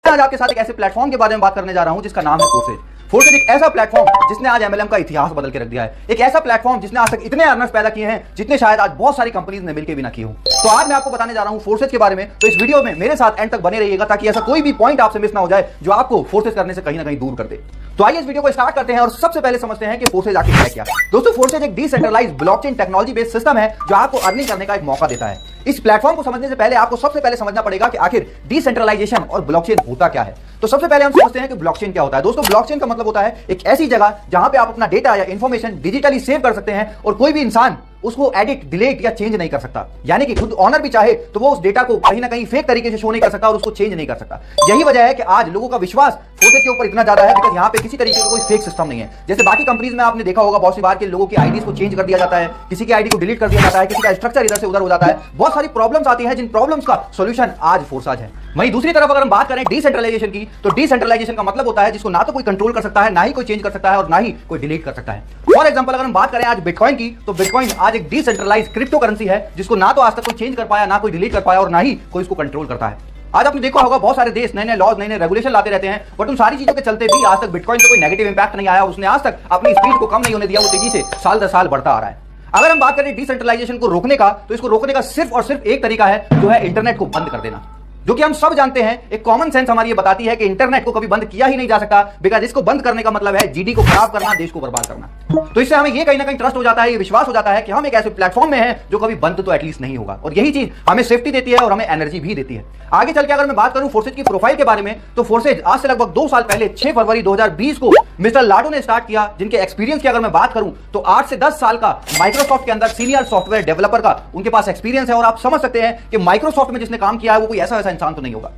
आज आपके साथ एक ऐसे प्लेटफॉर्म के बारे में बात करने जा रहा हूं जिसका नाम है फोर्सेज। फोर्सेज एक ऐसा प्लेटफॉर्म जिसने आज एमएलएम का इतिहास बदल के रख दिया है। एक ऐसा प्लेटफॉर्म जिसने आज तक इतने अर्नर्स पैदा किए हैं जितने शायद आज बहुत सारी कंपनीज ने मिलकर भी ना किए हो। तो आज मैं आपको बताने जा रहा हूं फोर्सेज के बारे में। तो इस वीडियो में मेरे साथ एंड तक बने रहिएगा ताकि ऐसा कोई भी पॉइंट आपसे मिस ना हो जाए जो आपको फोर्सेज करने से कहीं ना कहीं दूर कर दे। तो आइए इस वीडियो को स्टार्ट करते हैं और सबसे पहले समझते हैं कि फोर्सेज आखिर है क्या। दोस्तों, फोर्सेज एक decentralised blockchain technology based system है जो आपको अर्निंग करने का एक मौका देता है। इस प्लेटफॉर्म को समझने से पहले आपको सबसे पहले समझना पड़ेगा कि आखिर डिसेंट्रलाइजेशन और ब्लॉकचेन होता क्या है। तो सबसे पहले हम समझते हैं कि ब्लॉकचेन क्या होता है। दोस्तों, ब्लॉकचेन का मतलब होता है एक ऐसी जगह जहां पे आप अपना डेटा या इंफॉर्मेशन डिजिटली सेव कर सकते हैं और कोई भी इंसान उसको एडिट, डिलीट या चेंज नहीं कर सकता। यानी कि खुद ऑनर भी चाहे तो वो उस डेटा को कहीं ना कहीं फेक तरीके से शो नहीं कर सकता और उसको चेंज नहीं कर सकता। यही वजह है कि आज लोगों का विश्वास फोर्सेज के ऊपर इतना ज्यादा है बिकॉज़ यहाँ पे किसी तरीके का कोई फेक सिस्टम नहीं है। जैसे बाकी कंपनीज में आपने देखा होगा बहुत सी बार के लोगों की आईडीज को चेंज कर दिया जाता है, किसी की आईडी को डिलीट कर दिया जाता है, किसी का स्ट्रक्चर इधर से उधर हो जाता है। बहुत सारी प्रॉब्लम्स आती है जिन प्रॉब्लम्स का सोल्यूशन आज फोर्सेज है। वहीं दूसरी तरफ अगर हम बात करें डिसेंट्रलाइजेशन की, तो डिसेंट्रलाइजेशन का मतलब होता है जिसको ना तो कोई कंट्रोल कर सकता है, ना ही कोई चेंज कर सकता है और ना ही कोई डिलीट कर सकता है। फॉर एग्जांपल अगर हम बात करें आज बिटकॉइन की, तो बिटकॉइन आज एक डिसेंट्रलाइज्ड क्रिप्टो करेंसी है जिसको ना तो आज तक कोई चेंज कर पाया, ना कोई डिलीट कर पाया और ना ही कोई इसको कंट्रोल करता है। आज आपने देखा होगा बहुत सारे देश नए नए लॉज, नए नए रेगुलेशन लाते रहते हैं, बट उन सारी चीजों के चलते भी आज तक बिटकॉइन पे कोई नेगेटिव इंपैक्ट नहीं आया और उसने आज तक अपनी स्पीड को कम नहीं होने दिया। वो तेजी से साल दर साल बढ़ता आ रहा है। अगर हम बात करें डिसेंट्रलाइजेशन को रोकने का, तो इसको रोकने का सिर्फ और सिर्फ एक तरीका है जो है इंटरनेट को बंद कर देना, जो कि हम सब जानते हैं। एक कॉमन सेंस हमारी ये बताती है कि इंटरनेट को कभी बंद किया ही नहीं जा सकता बिकॉज़ इसको बंद करने का मतलब है जीडी को खराब करना, देश को बर्बाद करना। तो इससे हमें ये कहीं ना कहीं ट्रस्ट हो जाता है, ये विश्वास हो जाता है कि हम एक ऐसे प्लेटफॉर्म में हैं जो कभी बंद तो एटलीस्ट नहीं होगा। और यही चीज हमें सेफ्टी देती है और हमें एनर्जी भी देती है। आगे चल के अगर मैं बात करूं फोर्सेज की प्रोफाइल के बारे में, तो फोर्सेज आज से लगभग 2 साल पहले 6 फरवरी 2020 को मिस्टर लाडो ने स्टार्ट किया, जिनके एक्सपीरियंस की अगर मैं बात करूं तो 8 से 10 साल का माइक्रोसॉफ्ट के अंदर सीनियर सॉफ्टवेयर डेवलपर का उनके पास एक्सपीरियंस है। और आप समझ सकते हैं कि माइक्रोसॉफ्ट में जिसने काम किया है वो कोई ऐसा वैसा इंसान तो नहीं होगा।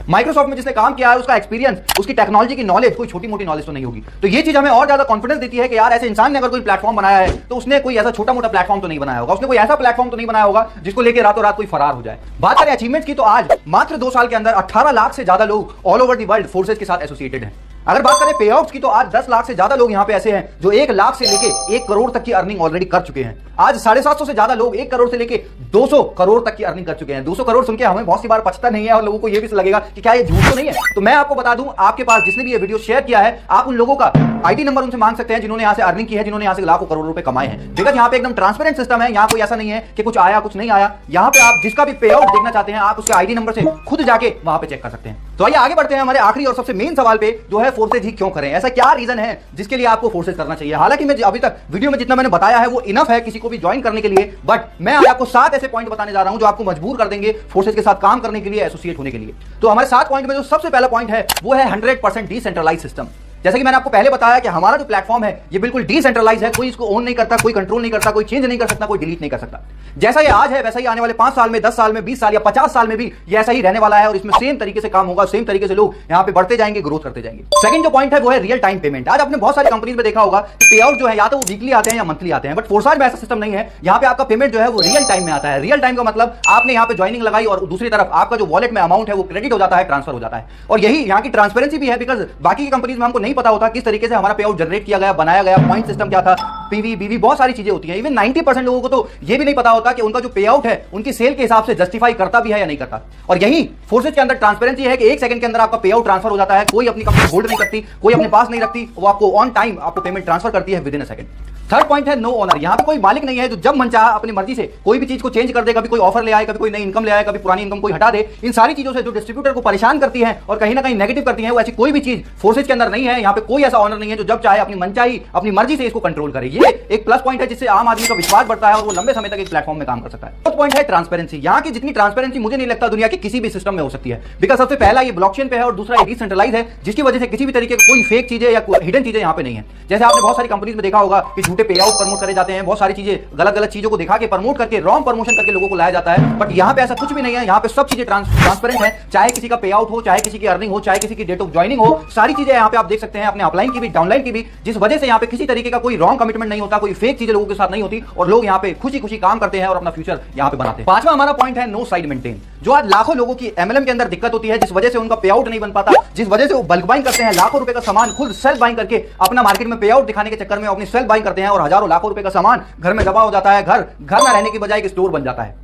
माइक्रोसॉफ्ट में जिसने काम किया है उसका एक्सपीरियंस, उसकी टेक्नोलॉजी की नॉलेज कोई छोटी मोटी नॉलेज तो नहीं होगी। तो ये चीज हमें और ज्यादा कॉन्फिडेंस देती है कि यार ऐसे इंसान ने अगर कोई प्लेटफॉर्म बनाया है तो उसने कोई ऐसा छोटा मोटा प्लेटफॉर्म तो नहीं बनाया होगा, उसने कोई ऐसा प्लेटफॉर्म तो नहीं बनाया होगा जिसको लेकर रातों रात कोई फरार हो जाए। बात करें अचीवमेंट्स की, तो आज मात्र 2 साल के अंदर 18 लाख से ज्यादा लोग all over the world forces के साथ एसोसिएटेड हैं। अगर बात करें पे आउट्स की, तो आज 10 लाख से ज्यादा लोग यहाँ पे ऐसे हैं जो 1 लाख से लेके 1 करोड़ तक की अर्निंग ऑलरेडी कर चुके हैं। आज 750 से ज्यादा लोग 1 करोड़ से लेके 200 करोड़ तक की अर्निंग कर चुके हैं। 200 करोड़ सुन के हमें बहुत सी बार पछता नहीं है और लोगों को ये भी लगेगा कि क्या ये झूठ तो नहीं है। तो मैं आपको बता दूं, आपके पास जिसने भी ये वीडियो शेयर किया है, आप उन लोगों का आईडी नंबर उनसे मांग सकते हैं जिन्होंने यहाँ से अर्निंग की है, जिन्होंने यहाँ से लाखों करोड़ रुपए कमाए हैं। बिकॉज़ यहाँ पे एकदम ट्रांसपेरेंट सिस्टम है। यहाँ कोई ऐसा नहीं है कि कुछ आया कुछ नहीं आया। यहाँ पे आप जिसका भी पे आउट देखना चाहते हैं आप उसके आईडी नंबर से खुद जाके वहां पे चेक कर सकते हैं। तो आइए आगे बढ़ते हैं हमारे आखिरी और सबसे मेन सवाल पे, जो है फोर्सेज ही क्यों करें। ऐसा क्या रीजन है जिसके लिए आपको फोर्सेज करना चाहिए। हालांकि मैं अभी तक वीडियो में जितना मैंने बताया है वो इनफ है किसी को भी ज्वाइन करने के लिए, बट मैं आपको 7 ऐसे पॉइंट बताने जा रहा हूं जो आपको मजबूर कर देंगे फोर्सेज के साथ काम करने के लिए, एसोसिएट होने के लिए। तो हमारे 7 पॉइंट में जो सबसे पहला पॉइंट है वो है 100% डिसेंट्रलाइज्ड सिस्टम। जैसे कि मैंने आपको पहले बताया कि हमारा जो प्लेटफॉर्म है ये बिल्कुल डिसेंट्रलाइज है। कोई इसको ओन नहीं करता, कोई कंट्रोल नहीं करता, कोई चेंज नहीं कर सकता, कोई डिलीट नहीं कर सकता। जैसा ये आज है वैसा ही आने वाले 5 साल में, 10 साल में, 20 साल या 50 साल में भी ये ऐसा ही रहने वाला है और इसमें सेम तरीके से काम होगा, सेम तरीके से लोग यहाँ पे बढ़ते जाएंगे, ग्रोथ करते जाएंगे। सेकंड जो पॉइंट है वो है रियल टाइम पेमेंट। आज आपने बहुत सारी कंपनीज में देखा होगा कि पे आउट जो है या तो वो वीकली आते हैं या मंथली आते हैं, बट फोर्सेज में ऐसा सिस्टम नहीं है। यहाँ पे आपका पेमेंट जो है वो रियल टाइम में आता है। रियल टाइम का मतलब आपने यहाँ पे ज्वाइनिंग लगाई और दूसरी तरफ आपका जो वॉलेट में अमाउंट है वो क्रेडिट हो जाता है, ट्रांसफर हो जाता है। और यही यहाँ की ट्रांसपेरेंसी भी है बिकॉज बाकी की कंपनीज में हमको नहीं पता होता किस तरीके से हमारा पे आउट जनरेट किया गया, बनाया गया, पॉइंट सिस्टम क्या था, पीवी, बीवी, बहुत सारी चीजें होती हैं। इवन 90% लोगों को तो ये भी नहीं पता होता कि उनका जो पे आउट है उनकी सेल के हिसाब से जस्टिफाई करता भी है या नहीं करता। और यही फोर्सेज के अंदर ट्रांसपेरेंसी है कि 1 सेकंड के अंदर आपका पे आउट ट्रांसफर हो जाता है। कोई अपनी कंपनी होल्ड नहीं करती, कोई अपने पास नहीं रखती, वो आपको ऑन टाइम आपको पेमेंट ट्रांसफर करती है with in a second. Third point है नो ओनर। यहाँ पे कोई मालिक नहीं है जो जब मन चाहा अपनी मर्जी से कोई भी चीज को चेंज कर दे, कभी कोई ऑफर ले आए, कभी कोई नई इनकम ले आए, कभी पुरानी इनकम कोई हटा दे। इन सारी चीजों से जो डिस्ट्रीब्यूटर को परेशान करती है और कहीं ना कहीं नेगेटिव करती है, वो ऐसी कोई भी चीज फोर्सेज के अंदर नहीं है। यहाँ पे कोई ऐसा ओनर नहीं है जो जब चाहे अपनी मनचाही अपनी मर्जी से इसको कंट्रोल करे। ये एक प्लस पॉइंट है जिससे आम आदमी का विश्वास बढ़ता है और वो लंबे समय तक एक प्लेटफॉर्म में काम कर सकता है। फोर्थ पॉइंट है ट्रांसपेरेंसी। यहाँ की जितनी ट्रांसपेरेंसी मुझे नहीं लगता दुनिया के किसी भी सिस्टम में हो सकती है। बिकॉज सबसे पहला ये ब्लॉकचेन पे है और दूसरा डिसेंट्रलाइज है, जिसकी वजह से किसी भी तरीके की कोई फेक चीजें या हिडन चीजें यहाँ पे नहीं है। जैसे आपने बहुत सारी कंपनीज में देखा होगा कि झूठे पे आउट प्रमोट करे जाते हैं, बहुत सारी चीजें गलत गलत चीजों को दिखा के प्रमोट करके रॉन्ग प्रमोशन करके लोगों को लाया जाता है। बट यहाँ पे ऐसा कुछ भी नहीं है। यहाँ पे सब चीजें ट्रांसपेरेंट है। चाहे किसी का पे आउट हो, चाहे किसी की अर्निंग हो, चाहे किसी की डेट ऑफ ज्वाइनिंग हो, सारी चीजें यहाँ पे आप देख सकते हैं, अपने अपलाइन की भी डाउनलाइन की भी, जिस वजह से यहाँ पे किसी तरीके का कोई रॉन्ग कमिटमेंट नहीं होता, कोई फेक चीजें लोगों के साथ नहीं होती और लोग यहाँ पे खुशी खुशी काम करते हैं और अपना फ्यूचर यहाँ पे बनाते हैं। पांचवा हमारा पॉइंट है नो साइड मेंटेन। जो आज लाखों लोगों की एमएलएम के अंदर दिक्कत होती है, जिस वजह से उनका पे आउट नहीं बन पाता, जिस वजह से वो बल्क बाइंग करते हैं, लाखों रुपए का सामान खुद सेल्फ बाइंग करके अपना मार्केट में पे आउट दिखाने के चक्कर में अपनी सेल्फ बाइंग करते हैं और हजारों लाखों रुपए का सामान घर में जमा हो जाता है। घर ना रहने की बजाय एक स्टोर बन जाता है।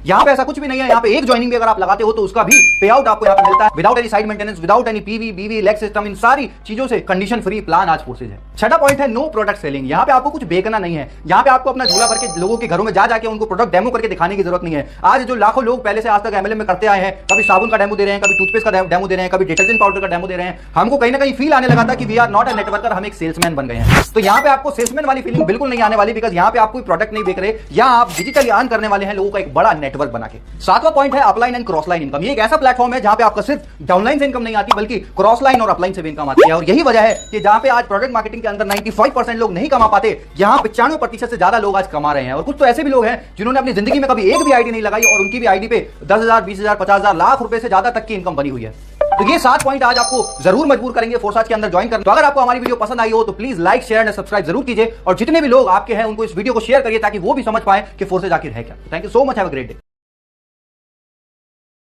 यहाँ पे ऐसा कुछ भी नहीं है। यहाँ पे एक ज्वाइनिंग भी अगर आप लगाते हो तो उसका भी पे आउट आपको यहाँ पे मिलता है without any side maintenance, without any PV बीवी लेग सिस्टम, इन सारी चीजों से कंडीशन फ्री प्लान आज फोर्सेज है। छठा पॉइंट है नो प्रोडक्ट सेलिंग। यहाँ पे आपको कुछ बेचना नहीं है। यहाँ पे आपको अपना झोला भर के लोगों के घरों में जा जाके उनको प्रोडक्ट डेमो करके दिखाने की जरूरत नहीं है। आज जो लाखों लोग पहले से आज तक एमएलएम में करते आए हैं, कभी साबुन का डेमो दे रहे हैं, कभी टूथपेस्ट का डेमो दे रहे हैं, कभी डिटर्जेंट पाउडर का डेमो दे रहे हैं, हमको कहीं ना कहीं फील आने लगा था कि we are not a networker, हम एक सेल्समैन बन गए हैं। तो यहाँ पे आपको सेल्समैन वाली फीलिंग बिल्कुल नहीं आने वाली, बिकॉज यहाँ पे आप कोई प्रोडक्ट नहीं बेच रहे, यहाँ आप डिजिटली अर्न करने वाले हैं लोगों का एक बड़ा नेटवर्क बना के। सातवां पॉइंट है upline and cross line income. ये एक ऐसा प्लेटफॉर्म है जहां पे आपका सिर्फ डाउनलाइन से इनकम नहीं आती, बल्कि क्रॉस लाइन और अपलाइन से भी इनकम आती है। और यही वजह है कि जहां पे आज प्रोडक्ट मार्केटिंग के अंदर 95% लोग नहीं कमा पाते, यहां 95% से ज्यादा लोग आज कमा रहे हैं। और कुछ तो ऐसे भी लोग हैं जिन्होंने अपनी जिंदगी में कभी एक भी आईडी नहीं लगाई और उनकी भी आईडी पे 10,000, 20,000, 50,000, लाख रुपए से ज्यादा तक की इनकम बनी हुई है। तो ये 7 पॉइंट आज आपको जरूर मजबूर करेंगे फोर्स के अंदर ज्वाइन करने। तो अगर आपको हमारी वीडियो पसंद आई हो तो please like, share and subscribe जरूर कीजिए, और जितने भी लोग आपके हैं उनको इस वीडियो को शेयर करिए ताकि वो भी समझ पाए कि फोर्सेज आखिर है क्या। Thank you so much, have a great day.